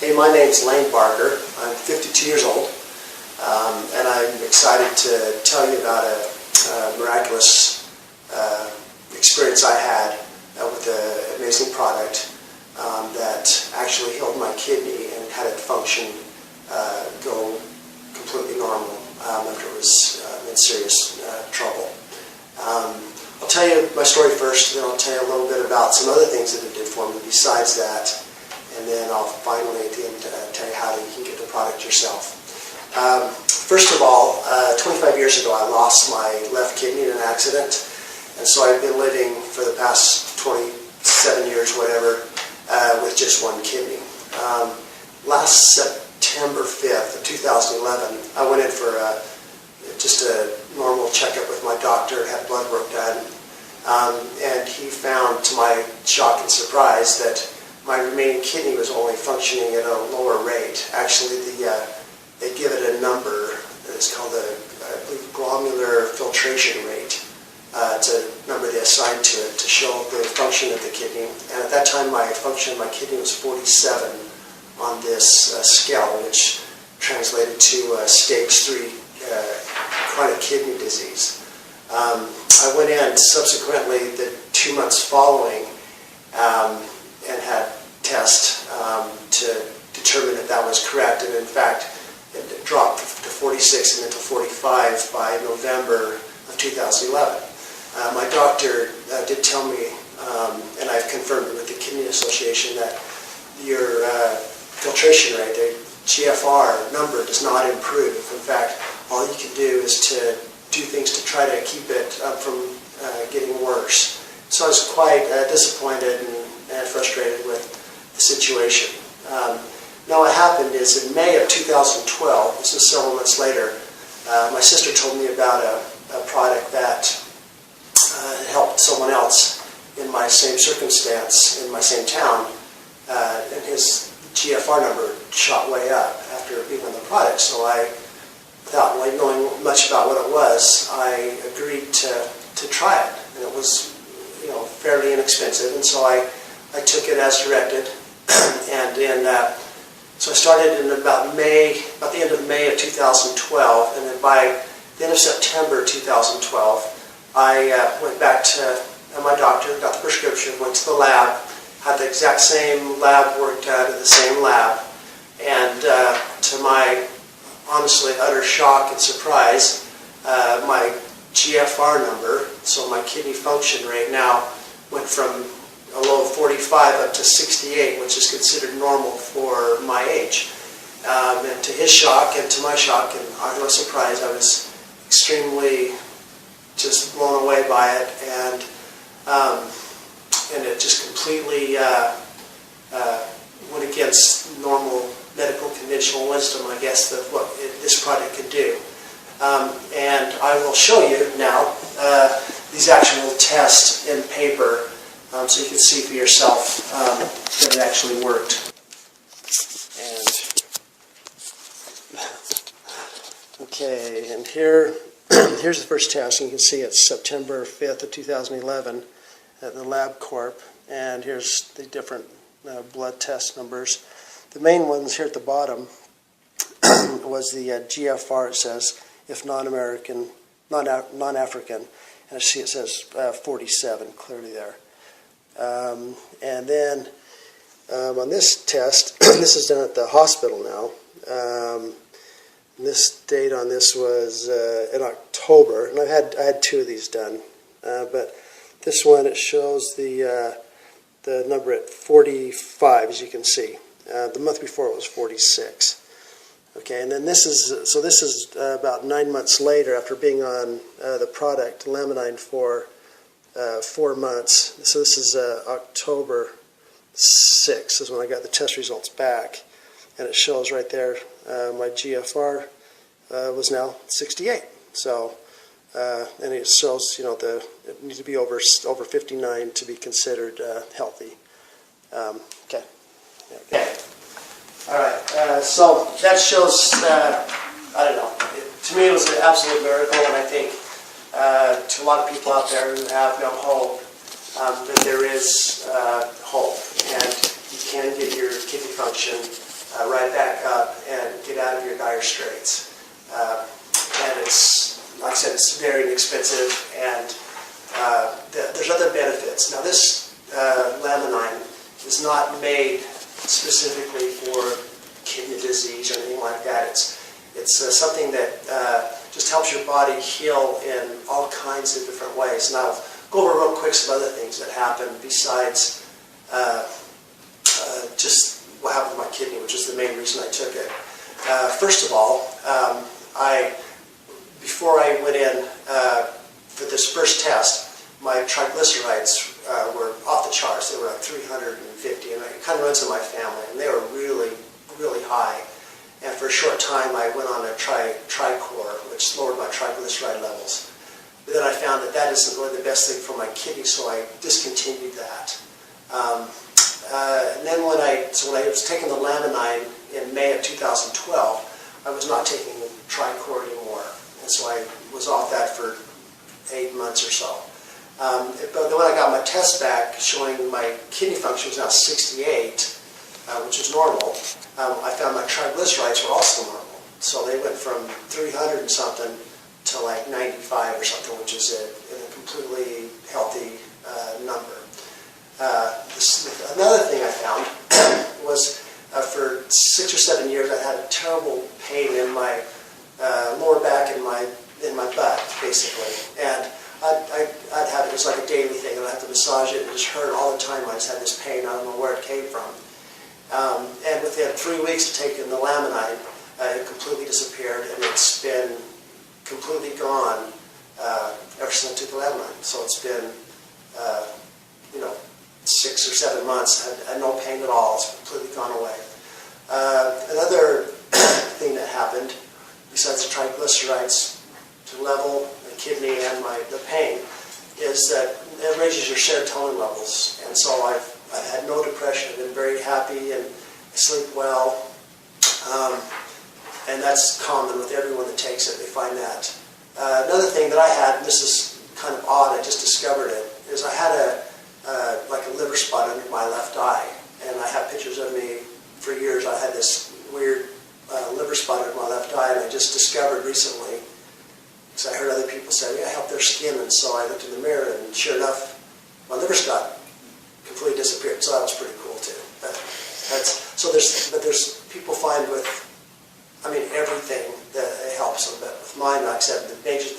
Hey, my name's Lane Barker. I'm 52 years old, and I'm excited to tell you about a miraculous experience I had with an amazing product that actually healed my kidney and had it function go completely normal after it was in serious trouble. I'll tell you my story first, then I'll tell you a little bit about some other things that it did for me besides that, and then I'll finally at the end tell you how you can get the product yourself. First of all, 25 years ago I lost my left kidney in an accident, and so I've been living for the past 27 years, whatever, with just one kidney. Last September 5th of 2011, I went in for just a normal checkup with my doctor, had blood work done, and he found, to my shock and surprise, that my remaining kidney was only functioning at a lower rate. Actually, they give it a number. It's called the, I believe, glomerular filtration rate. It's a number they assign to it to show the function of the kidney. And at that time, my function of my kidney was 47 on this scale, which translated to stage 3 chronic kidney disease. I went in subsequently the 2 months following and had tests to determine if that was correct, and in fact it dropped to 46 and then to 45 by November of 2011. My doctor did tell me, and I've confirmed it with the Kidney Association, that your filtration rate, the GFR number, does not improve. In fact, all you can do is to do things to try to keep it from getting worse. So I was quite disappointed and frustrated with the situation. Now what happened is in May of 2012, this was several months later, my sister told me about a product that helped someone else in my same circumstance, in my same town, and his GFR number shot way up after being on the product. So I, without really knowing much about what it was, I agreed to try it, and it was, fairly inexpensive, and so I took it as directed, and so I started in about the end of May of 2012, and then by the end of September 2012, I went back to my doctor, got the prescription, went to the lab, had the exact same lab work done at the same lab, and to my honestly utter shock and surprise, my GFR number, so my kidney function rate, now went from a low of 45 up to 68, which is considered normal for my age. And to his shock and to my shock, and I was surprised, I was extremely just blown away by it, and it just completely went against normal medical conventional wisdom, I guess, of what this product could do. And I will show you now these actual tests in paper, so you can see for yourself that it actually worked. And okay, and here's the first test. You can see it's September 5th of 2011 at the LabCorp, and here's the different blood test numbers. The main ones here at the bottom was the GFR, it says, if non-American, non-African, and I see it says 47 clearly there. And then on this test, this is done at the hospital now. This date on this was in October, and I had 2 of these done, but this one, it shows the number at 45, as you can see. The month before it was 46. Okay, and then this is about 9 months later after being on the product LAMININE for 4 months. So this is October 6th is when I got the test results back, and it shows right there my GFR was now 68. So and it shows it needs to be over 59 to be considered healthy. Okay. All right. So that shows. I don't know. To me, it was an absolute miracle, and I think to a lot of people out there who have no hope, that there is hope, and you can get your kidney function right back up and get out of your dire straits. And it's, like I said, it's very inexpensive, and there's other benefits. Now this laminine is not made specifically for kidney disease or anything like that. It's something that just helps your body heal in all kinds of different ways. And I'll go over real quick some other things that happen besides just what happened with my kidney, which is the main reason I took it. First of all, before I went in for this first test, my triglycerides were off the charts. They were like 350, and it kind of runs in my family, and they were really, really high. And for a short time, I went on a Tricor, which lowered my triglyceride levels. But then I found that that isn't really the best thing for my kidney, so I discontinued that. And then when I was taking the laminine in May of 2012, I was not taking the Tricor anymore. And so I was off that for 8 months or so. But then when I got my test back showing my kidney function was now 68, which is normal, I found my triglycerides were also normal. So they went from 300 and something to like 95 or something, which is a completely healthy number. Another thing I found was for 6 or 7 years I had a terrible pain in my lower back and in my butt, basically. And I'd have it as like a daily thing, and I'd have to massage it, and it just hurt all the time. I just had this pain. I don't know where it came from. And within 3 weeks of taking the laminine, it completely disappeared, and it's been completely gone ever since I took the laminine. So it's been, 6 or 7 months. I had no pain at all. It's completely gone away. Another thing that happened, besides the triglycerides to level the kidney and the pain, is that it raises your serotonin levels. And so I've had no depression. I've been very happy, and I sleep well. And that's common with everyone that takes it. They find that. Another thing that I had, and this is kind of odd, I just discovered it, is I had like a liver spot under my left eye. And I have pictures of me for years. I had this weird liver spot under my left eye, and I just discovered recently, because I heard other people say, yeah, help their skin, and so I looked in the mirror, and sure enough, my liver spot completely disappeared. So that was pretty cool too. But there's people find with, everything that it helps them. But with mine, like I said, the major